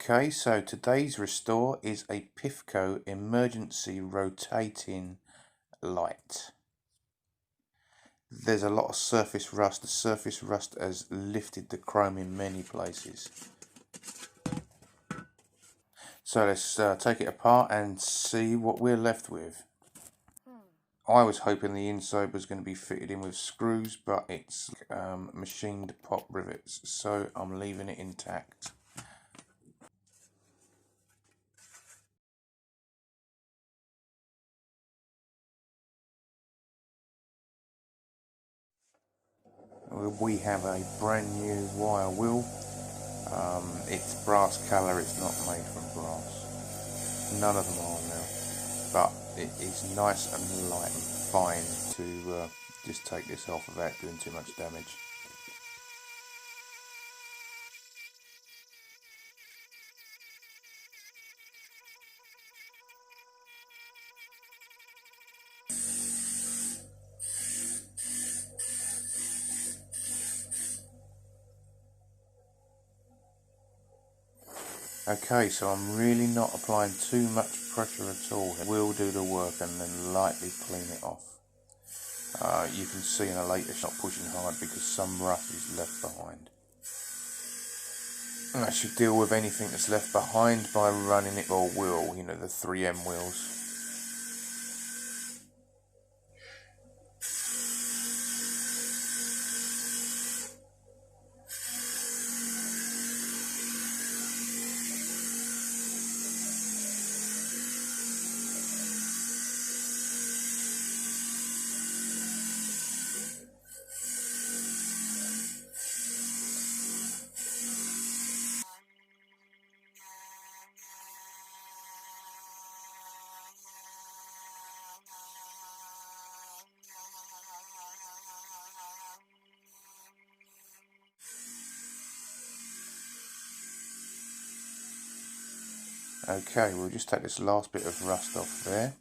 Okay, so today's restore is a Pifco emergency rotating light. There's a lot of surface rust. The surface rust has lifted the chrome in many places. So let's take it apart and see what we're left with. I was hoping the inside was going to be fitted in with screws, but it's machined pop rivets, so I'm leaving it intact. We have a brand new wire wheel. It's brass colour, it's not made from brass. None of them are now, but it is nice and light and fine to just take this off without doing too much damage. Okay, so I'm really not applying too much pressure at all. It will do the work and then lightly clean it off. You can see in a later shot pushing hard because some rust is left behind. And I should deal with anything that's left behind by running it or wheel, you know, the 3M wheels. Okay, we'll just take this last bit of rust off there.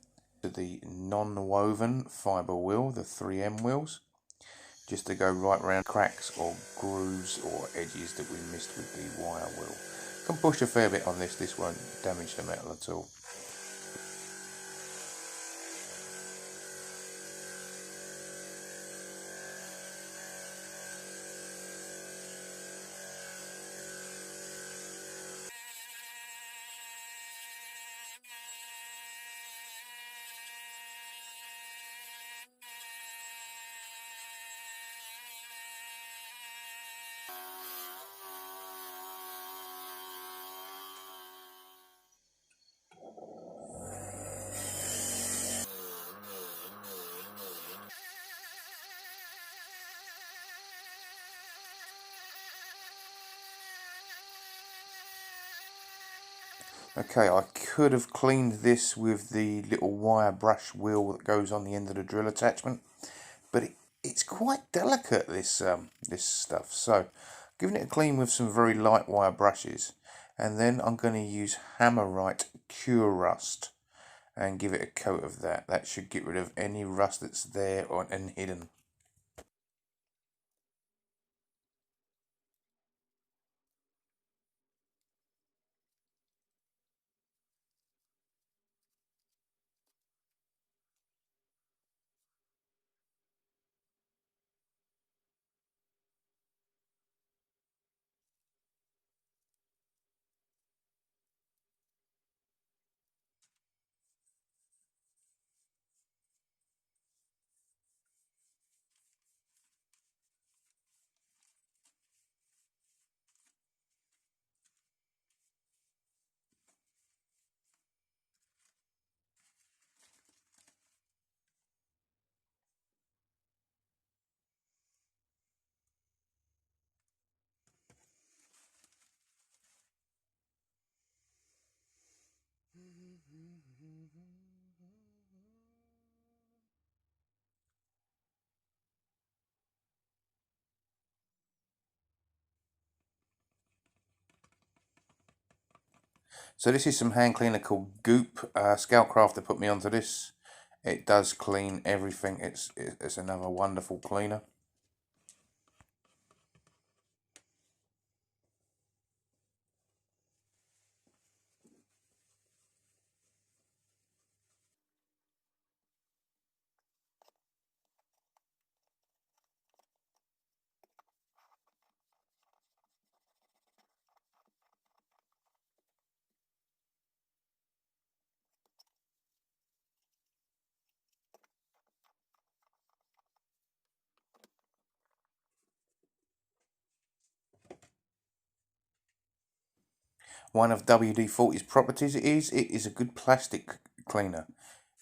To the non-woven fibre wheel, the 3M wheels, just to go right around cracks or grooves or edges that we missed with the wire wheel. Can push a fair bit on this, this won't damage the metal at all. Okay, I could have cleaned this with the little wire brush wheel that goes on the end of the drill attachment, but it's quite delicate, this this stuff. So, giving it a clean with some very light wire brushes, and then I'm going to use Hammerite Cure Rust and give it a coat of that. That should get rid of any rust that's there and hidden. So this is some hand cleaner called Goop. Scoutcrafter put me onto this. It does clean everything. It's another wonderful cleaner. One of WD-40's properties it is a good plastic cleaner.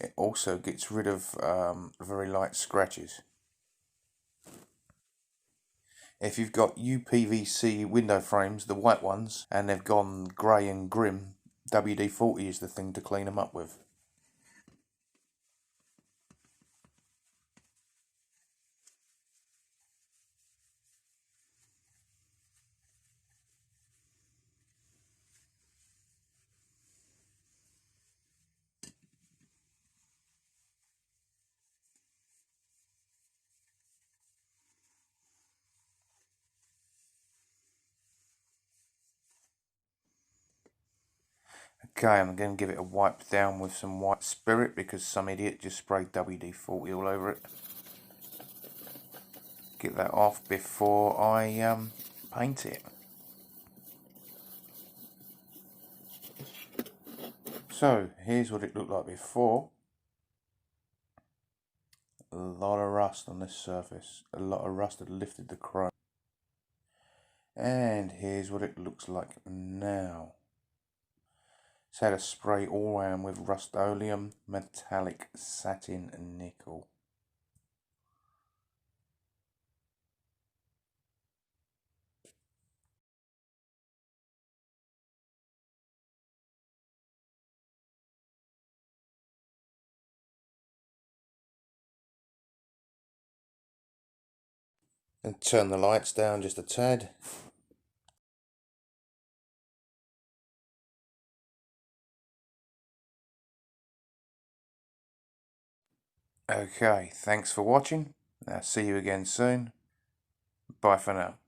It also gets rid of very light scratches. If you've got UPVC window frames, the white ones, and they've gone grey and grim, WD-40 is the thing to clean them up with. Okay, I'm going to give it a wipe down with some white spirit because some idiot just sprayed WD-40 all over it. Get that off before I paint it. So, here's what it looked like before. A lot of rust on this surface. A lot of rust had lifted the chrome. And here's what it looks like now. It's had a spray all around with Rust-Oleum metallic satin nickel. And turn the lights down just a tad. Okay, thanks for watching. I'll see you again soon. Bye for now.